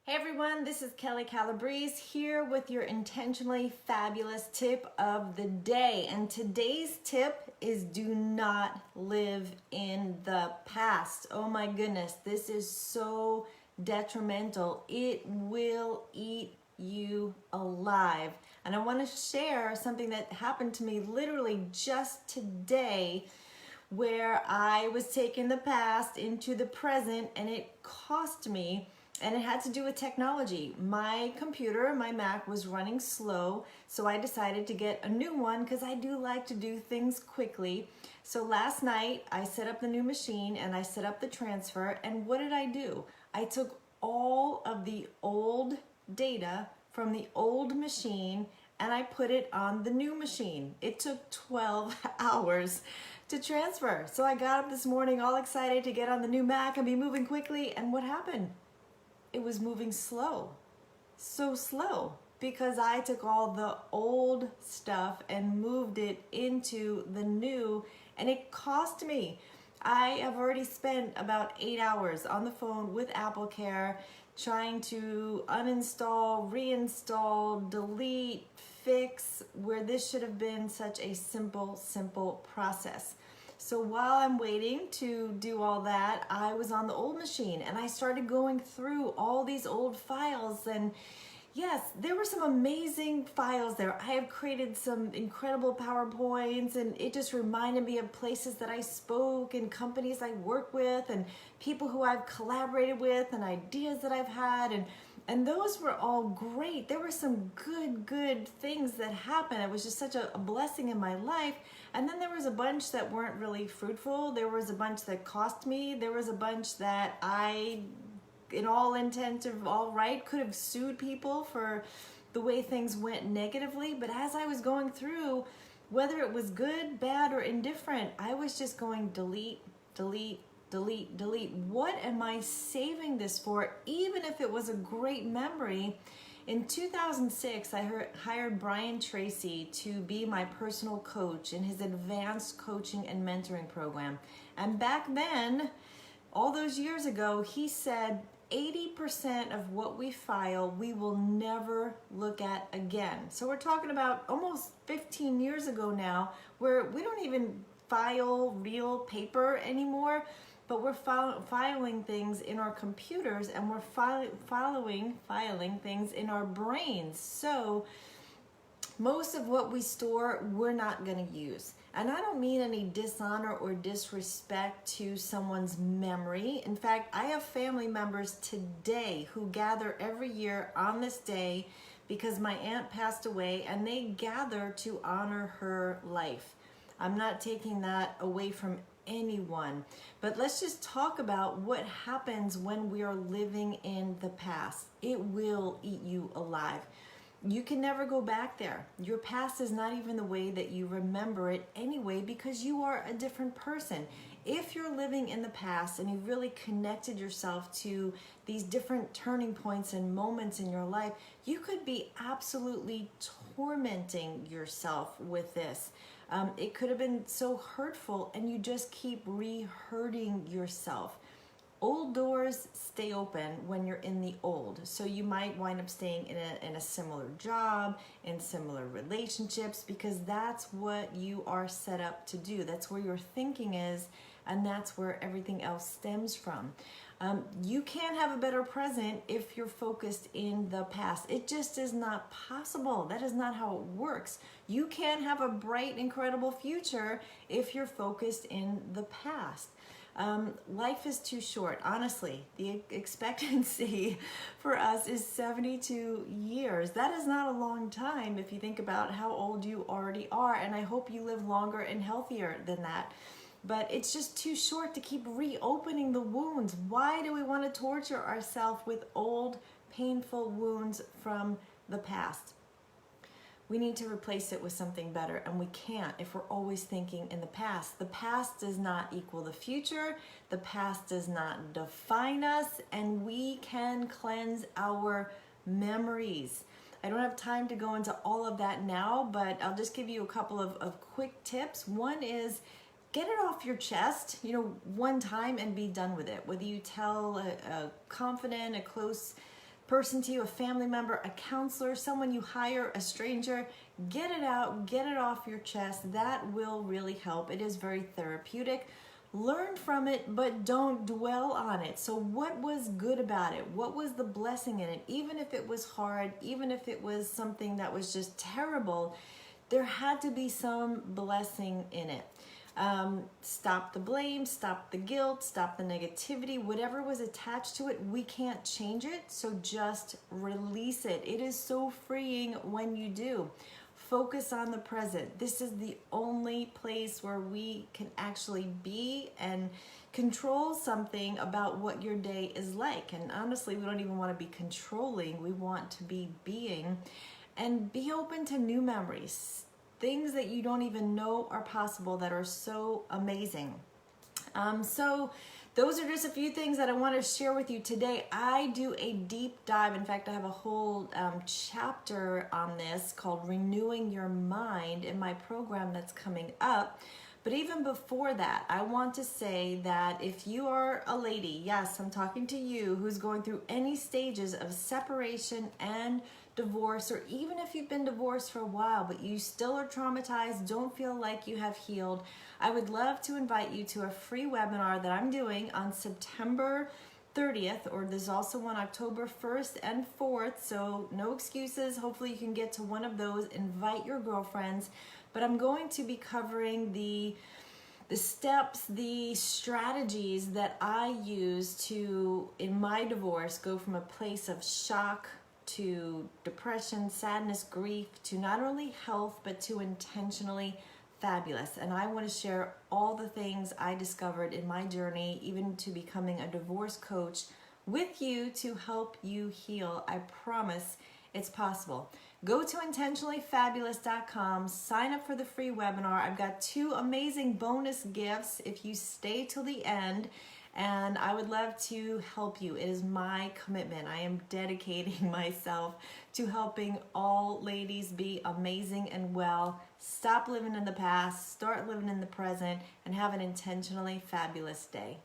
Hey everyone, this is Kelli Calabrese here with your intentionally fabulous tip of the day. And today's tip is do not live in the past. Oh my goodness, this is so detrimental. It will eat you alive. And I want to share something that happened to me literally just today, where I was taking the past into the present and it cost me. And it had to do with technology. My computer, my Mac, was running slow, so I decided to get a new one because I do like to do things quickly. So last night, I set up the new machine and I set up the transfer, and what did I do? I took all of the old data from the old machine and I put it on the new machine. It took 12 hours to transfer. So I got up this morning all excited to get on the new Mac and be moving quickly, and what happened? It was moving slow, so slow, because I took all the old stuff and moved it into the new, and it cost me. I have already spent about 8 hours on the phone with AppleCare trying to uninstall, reinstall, delete, fix, where this should have been such a simple process. So while I'm waiting to do all that, I was on the old machine and I started going through all these old files, and yes, there were some amazing files there. I have created some incredible PowerPoints, and it just reminded me of places that I spoke and companies I work with and people who I've collaborated with and ideas that I've had, and those were all great. There were some good things that happened. It was just such a blessing in my life. And then there was a bunch that weren't really fruitful. There was a bunch that cost me. There was a bunch that I, in all intent of all right, could have sued people for the way things went negatively. But as I was going through, whether it was good, bad, or indifferent, I was just going delete. What am I saving this for? Even if it was a great memory. In 2006, I hired Brian Tracy to be my personal coach in his advanced coaching and mentoring program. And back then, all those years ago, he said 80% of what we file, we will never look at again. So we're talking about almost 15 years ago now, where we don't even file real paper anymore, but we're filing things in our computers, and we're filing things in our brains. So most of what we store, we're not going to use. And I don't mean any dishonor or disrespect to someone's memory. In fact, I have family members today who gather every year on this day because my aunt passed away, and they gather to honor her life. I'm not taking that away from anyone, but let's just talk about what happens when we are living in the past. It will eat you alive. You can never go back there. Your past is not even the way that you remember it anyway, because you are a different person. If you're living in the past and you've really connected yourself to these different turning points and moments in your life, you could be absolutely tormenting yourself with this. It could have been so hurtful, and you just keep re-hurting yourself. Old doors stay open when you're in the old. So you might wind up staying in a similar job, in similar relationships, because that's what you are set up to do. That's where your thinking is, and that's where everything else stems from. You can't have a better present if you're focused in the past. It just is not possible. That is not how it works. You can't have a bright, incredible future if you're focused in the past. Life is too short. Honestly, the expectancy for us is 72 years. That is not a long time if you think about how old you already are, and I hope you live longer and healthier than that. But it's just too short to keep reopening the wounds. Why do we want to torture ourselves with old, painful wounds from the past? We need to replace it with something better, and we can't if we're always thinking in the past. The past does not equal the future. The past does not define us, and we can cleanse our memories. I don't have time to go into all of that now, but I'll just give you a couple of quick tips. One is, get it off your chest, one time, and be done with it. Whether you tell a confident, a close person to you, a family member, a counselor, someone you hire, a stranger. Get it out, get it off your chest. That will really help. It is very therapeutic. Learn from it, but don't dwell on it. So what was good about it? What was the blessing in it? Even if it was hard, even if it was something that was just terrible, there had to be some blessing in it. Stop the blame, stop the guilt, stop the negativity, whatever was attached to it, we can't change it, so just release it. It is so freeing when you do. Focus on the present. This is the only place where we can actually be and control something about what your day is like. And honestly, we don't even want to be controlling. We want to be being, and be open to new memories, things that you don't even know are possible that are so amazing. So those are just a few things that I want to share with you today. I do a deep dive. In fact, I have a whole chapter on this called Renewing Your Mind in my program that's coming up. But even before that, I want to say that if you are a lady, yes, I'm talking to you, who's going through any stages of separation and divorce, or even if you've been divorced for a while but you still are traumatized, don't feel like you have healed, I would love to invite you to a free webinar that I'm doing on September 30th, or there's also one October 1st and 4th, so no excuses. Hopefully you can get to one of those. Invite your girlfriends. But I'm going to be covering the steps, the strategies that I use to, in my divorce, go from a place of shock to depression, sadness, grief, to not only health, but to intentionally fabulous. And I want to share all the things I discovered in my journey, even to becoming a divorce coach, with you to help you heal. I promise it's possible. Go to intentionallyfabulous.com, sign up for the free webinar. I've got 2 amazing bonus gifts if you stay till the end, and I would love to help you. It is my commitment. I am dedicating myself to helping all ladies be amazing and well, stop living in the past, start living in the present, and have an intentionally fabulous day.